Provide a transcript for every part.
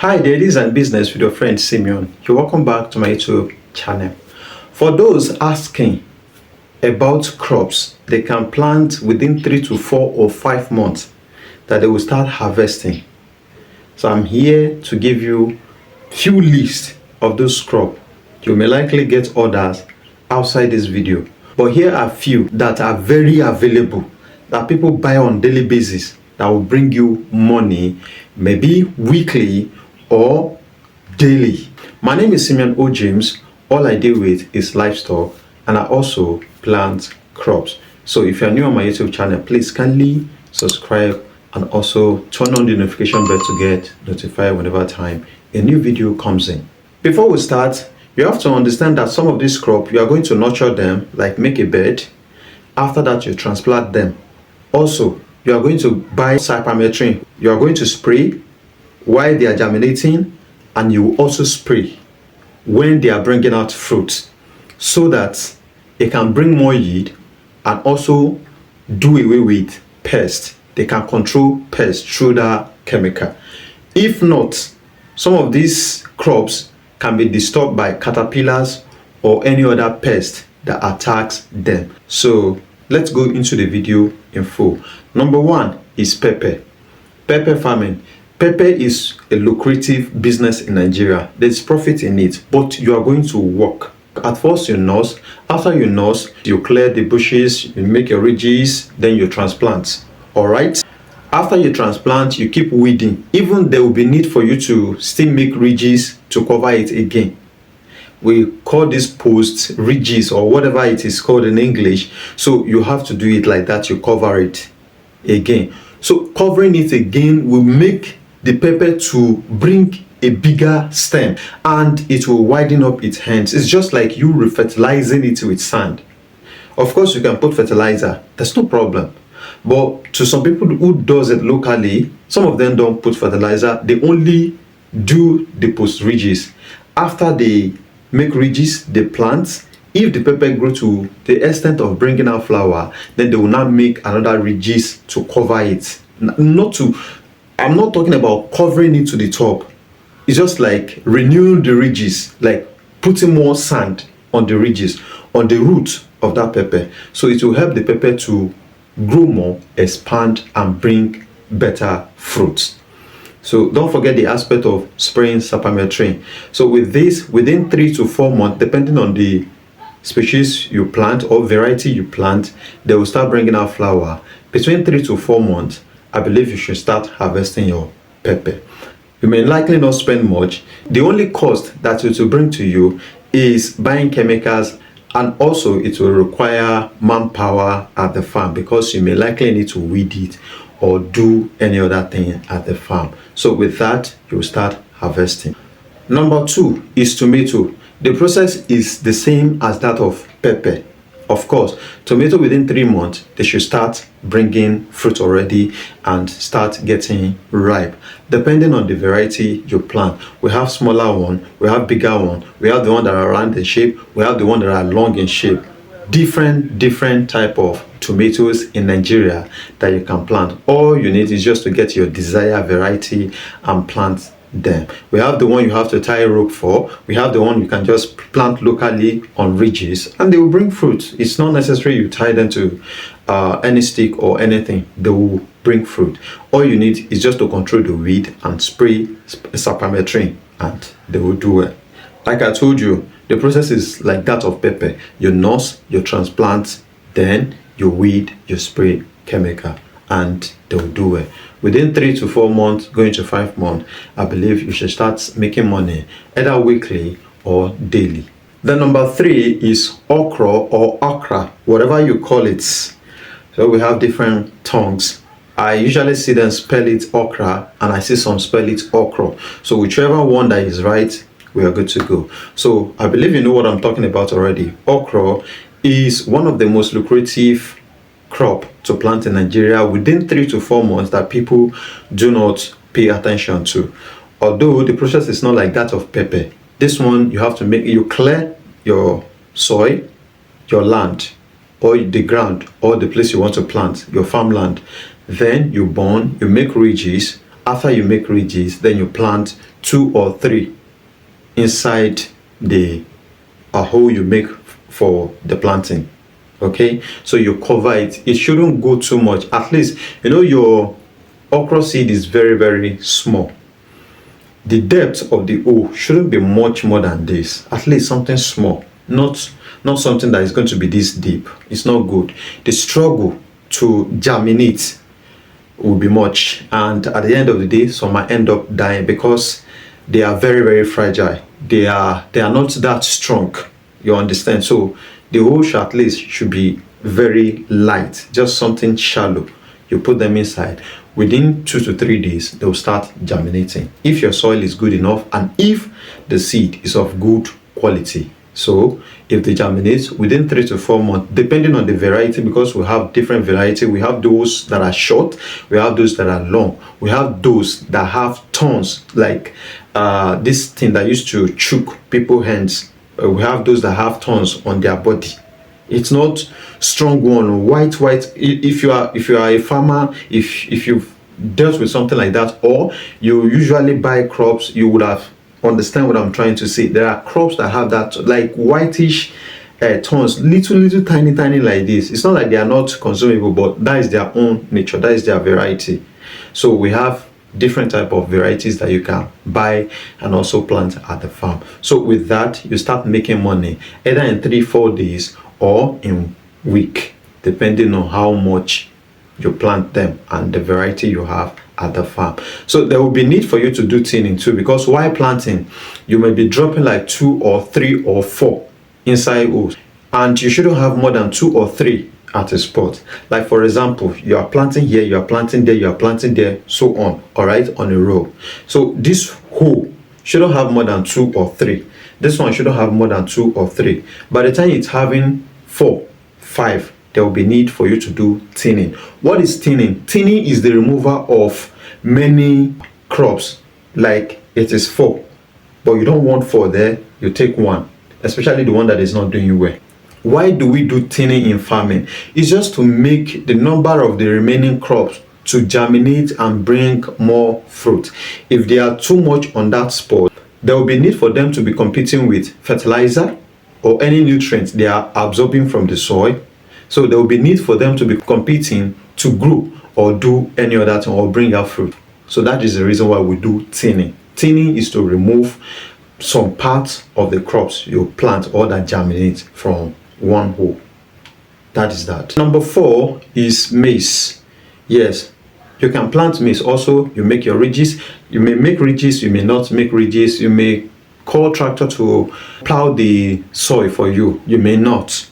Hi there, this is AniBusiness with your friend Simeon. You're welcome back to my YouTube channel. For those asking about crops they can plant within 3 to 4 or 5 months that they will start harvesting. So I'm here to give you few lists of those crops. You may likely get others outside this video, but here are few that are very available that people buy on daily basis that will bring you money, maybe weekly or daily. My name is Simeon O. James. All I deal with is livestock and I also plant crops. So if you're new on my YouTube channel, please kindly subscribe and also turn on the notification bell to get notified whenever time a new video comes in. Before we start, you have to understand that some of these crops you are going to nurture them, like make a bed. After that, you transplant them. Also, you are going to buy cypermethrin. You are going to spray while they are germinating, and you will also spray when they are bringing out fruit so that it can bring more yield and also do away with pests. They can control pests through that chemical. If not, some of these crops can be disturbed by caterpillars or any other pest that attacks them. So let's go into the video in full. Number one is pepper. Pepper farming. Pepper is a lucrative business in Nigeria. There's profit in it, but you are going to work. At first you nurse, after you nurse, you clear the bushes, you make your ridges, then you transplant. Alright? After you transplant, you keep weeding. Even there will be need for you to still make ridges to cover it again. We call this post ridges or whatever it is called in English. So you have to do it like that, you cover it again. So covering it again will make the pepper to bring a bigger stem and it will widen up its hands. It's just like you refertilizing it with sand. Of course you can put fertilizer, there's no problem, but to some people who does it locally, some of them don't put fertilizer, they only do the post ridges. After they make ridges, they plant. If the pepper grow to the extent of bringing out flower, then they will now make another ridges to cover it. I'm not talking about covering it to the top. It's just like renewing the ridges, like putting more sand on the ridges, on the root of that pepper. So it will help the pepper to grow more, expand, and bring better fruits. So don't forget the aspect of spraying cypermethrin. So with this, within 3 to 4 months, depending on the species you plant or variety you plant, they will start bringing out flower. Between 3 to 4 months, I believe you should start harvesting your pepper. You may likely not spend much. The only cost that it will bring to you is buying chemicals, and also it will require manpower at the farm because you may likely need to weed it or do any other thing at the farm. So with that, you start harvesting. Number two is tomato. The process is the same as that of pepper. Of course, tomato within 3 months, they should start bringing fruit already and start getting ripe. Depending on the variety you plant, we have smaller one, we have bigger one, we have the one that are round in shape, we have the one that are long in shape. Different type of tomatoes in Nigeria that you can plant. All you need is just to get your desired variety and plant them. We have the one you have to tie a rope for. We have the one you can just plant locally on ridges and they will bring fruit. It's not necessary you tie them to any stick or anything. They will bring fruit. All you need is just to control the weed and spray cypermethrin and they will do it. Like I told you, the process is like that of pepper. You nurse, you transplant, then you weed, you spray chemical, and they will do it. Within 3 to 4 months, going to 5 months, I believe you should start making money either weekly or daily. Then number 3 is okra or okra, whatever you call it. So we have different tongues. I usually see them spell it okra and I see some spell it okra. So whichever one that is right, we are good to go. So I believe you know what I'm talking about already. Okra is one of the most lucrative crop to plant in Nigeria within 3 to 4 months that people do not pay attention to. Although the process is not like that of pepper. This one you have to you clear your soil, your land, or the ground, or the place you want to plant, your farmland. Then you burn, you make ridges. after you make ridges, then you plant 2 or 3 inside the hole you make for the planting. Okay, so you cover it. It shouldn't go too much. At least, your okra seed is very, very small. The depth of the hole shouldn't be much more than this. At least something small, not something that is going to be this deep. It's not good. The struggle to germinate will be much, and at the end of the day, some might end up dying because they are very, very fragile. They are not that strong. You understand? So the hole at least should be very light, just something shallow. You put them inside. Within 2 to 3 days, they'll start germinating. If your soil is good enough and if the seed is of good quality. So if they germinate within 3 to 4 months, depending on the variety, because we have different variety. We have those that are short, we have those that are long, we have those that have thorns, like this thing that used to choke people's hands. We have those that have thorns on their body. It's not strong one, white. If you are a farmer, if you've dealt with something like that, or you usually buy crops, you would have understand what I'm trying to say. There are crops that have that like whitish thorns, little tiny like this. It's not like they are not consumable, but that is their own nature, that is their variety. So we have different type of varieties that you can buy and also plant at the farm. So with that, you start making money either in 3-4 days or in week, depending on how much you plant them and the variety you have at the farm. So there will be need for you to do thinning too, because while planting, you may be dropping like 2 or 3 or 4 inside holes, and you shouldn't have more than 2 or 3 at a spot. Like for example, you are planting here, you are planting there, you are planting there, so on, all right, on a row. So this hole shouldn't have more than 2 or 3. This one shouldn't have more than 2 or 3. By the time it's having 4, 5, there will be need for you to do thinning. What is thinning? Thinning is the removal of many crops. Like it is 4, but you don't want 4 there, you take 1, especially the one that is not doing you well. Why do we do thinning in farming? It's just to make the number of the remaining crops to germinate and bring more fruit. If they are too much on that spot, there will be need for them to be competing with fertilizer or any nutrients they are absorbing from the soil. So there will be need for them to be competing to grow or do any other thing or bring out fruit. So that is the reason why we do thinning. Thinning is to remove some parts of the crops you plant or that germinate from one hole. That is that. Number 4 is maize. Yes, you can plant maize. Also, you make your ridges. You may make ridges, you may not make ridges. You may call tractor to plow the soil for you. You may not.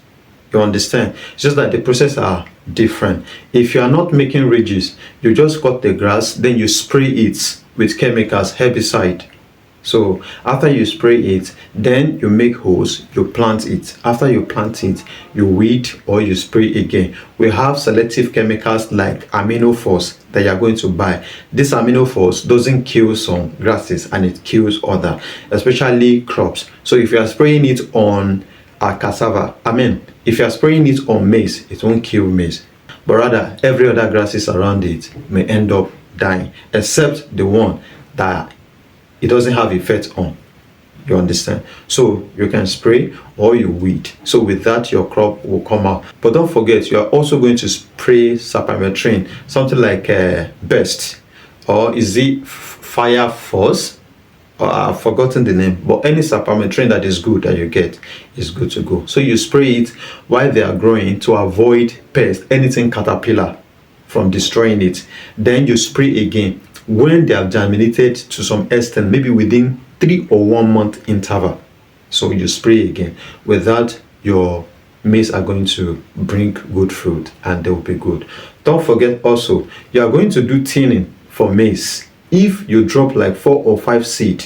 You understand? It's just that the process are different. If you are not making ridges, you just cut the grass, then you spray it with chemicals, herbicide. So after you spray it, then you make holes, you plant it. After you plant it, you weed or you spray again. We have selective chemicals like aminophos that you are going to buy. This aminophos doesn't kill some grasses and it kills other, especially crops. So if you are spraying it on cassava, if you are spraying it on maize, it won't kill maize, but rather every other grasses around it may end up dying, except the one that it doesn't have effect on. You understand? So you can spray or you weed. So with that, your crop will come out. But don't forget, you are also going to spray sapanimethrine, something like best, or is it fire force? I've forgotten the name, but any sapanimethrine that is good that you get is good to go. So you spray it while they are growing to avoid pests, anything caterpillar from destroying it. Then you spray again when they have germinated to some extent, maybe within 3 or 1 month interval. So you spray again. With that, your maize are going to bring good fruit and they will be good. Don't forget also, you are going to do thinning for maize. If you drop like 4 or 5 seed,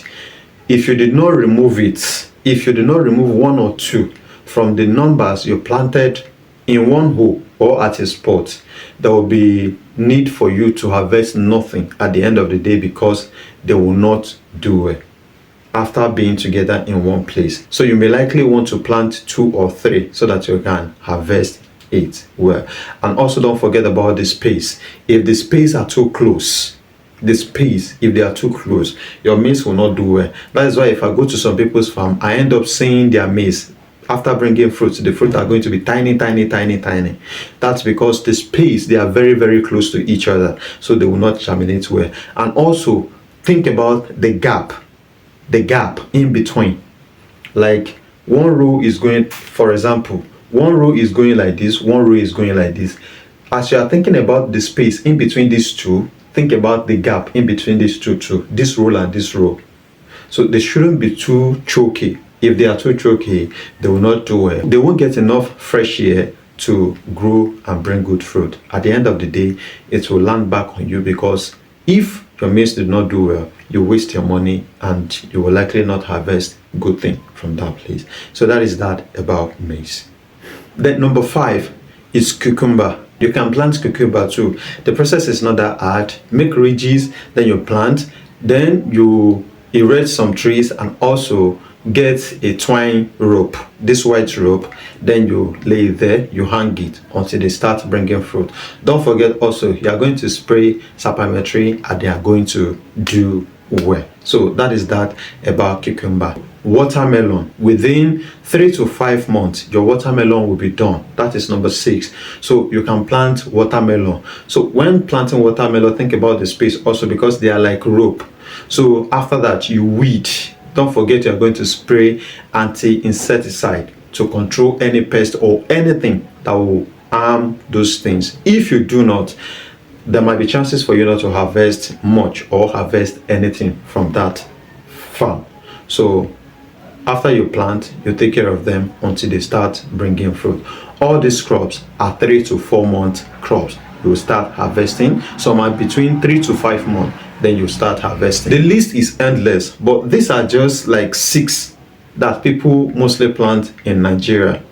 if you did not remove it, if you did not remove 1 or 2 from the numbers you planted in one hole or at a spot, there will be need for you to harvest nothing at the end of the day because they will not do it after being together in one place. So you may likely want to plant 2 or 3 so that you can harvest it well. And also don't forget about the space. If the space are too close, the space, if they are too close, your maize will not do well. That is why if I go to some people's farm, I end up seeing their maize. After bringing fruits, the fruit are going to be tiny. That's because the space, they are very, very close to each other, so they will not germinate well. And also think about the gap in between. Like one row is going, for example, one row is going like this, one row is going like this. As you are thinking about the space in between these two, think about the gap in between these two too, this row and this row. So they shouldn't be too choky. If they are too choky, they will not do well. They won't get enough fresh air to grow and bring good fruit. At the end of the day, it will land back on you, because if your maize did not do well, you waste your money and you will likely not harvest good thing from that place. So that is that about maize. Then number 5 is cucumber. You can plant cucumber too. The process is not that hard. Make ridges, then you plant, then you erect some trees, and also get a twine rope, this white rope, then you lay it there, you hang it until they start bringing fruit. Don't forget also, you are going to spray sapwometry and they are going to do well. So that is that about cucumber. Watermelon, within 3 to 5 months your watermelon will be done. That is number 6. So you can plant watermelon. So when planting watermelon, think about the space also, because they are like rope. So after that, you weed. Don't forget, you're going to spray anti-insecticide to control any pest or anything that will harm those things. If you do not, there might be chances for you not to harvest much or harvest anything from that farm. So after you plant, you take care of them until they start bringing fruit. All these crops are 3 to 4 month crops. You will start harvesting. Some are between 3 to 5 months. Then you start harvesting. The list is endless, but these are just like 6 that people mostly plant in Nigeria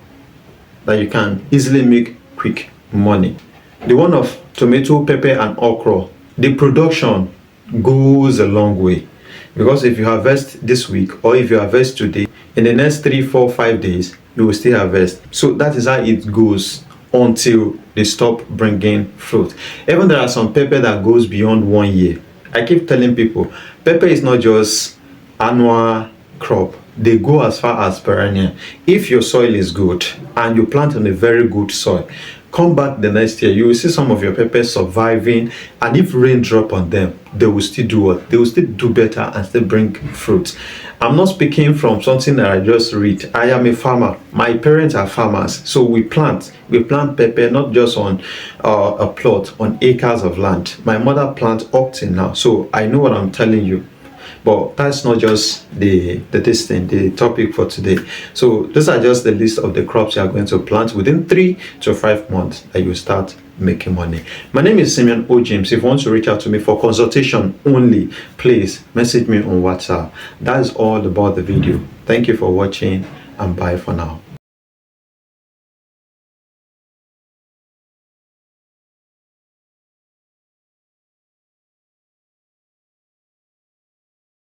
that you can easily make quick money. The one of tomato, pepper and okra, the production goes a long way, because if you harvest this week or if you harvest today, in the next 3, 4, 5 days you will still harvest. So that is how it goes until they stop bringing fruit. Even there are some pepper that goes beyond 1 year. I keep telling people, pepper is not just annual crop. They go as far as perennial. If your soil is good and you plant on a very good soil, come back the next year, you will see some of your peppers surviving, and if rain drop on them, they will still do what? They will still do better and still bring fruits. I'm not speaking from something that I just read. I am a farmer. My parents are farmers. So we plant pepper, not just on a plot, on acres of land. My mother plants up till now. So I know what I'm telling you. But that's not just the topic for today. So these are just the list of the crops you are going to plant within 3 to 5 months that you start making money. My name is Simeon O. James. If you want to reach out to me for consultation only, please message me on WhatsApp. That is all about the video. Thank you for watching, and bye for now.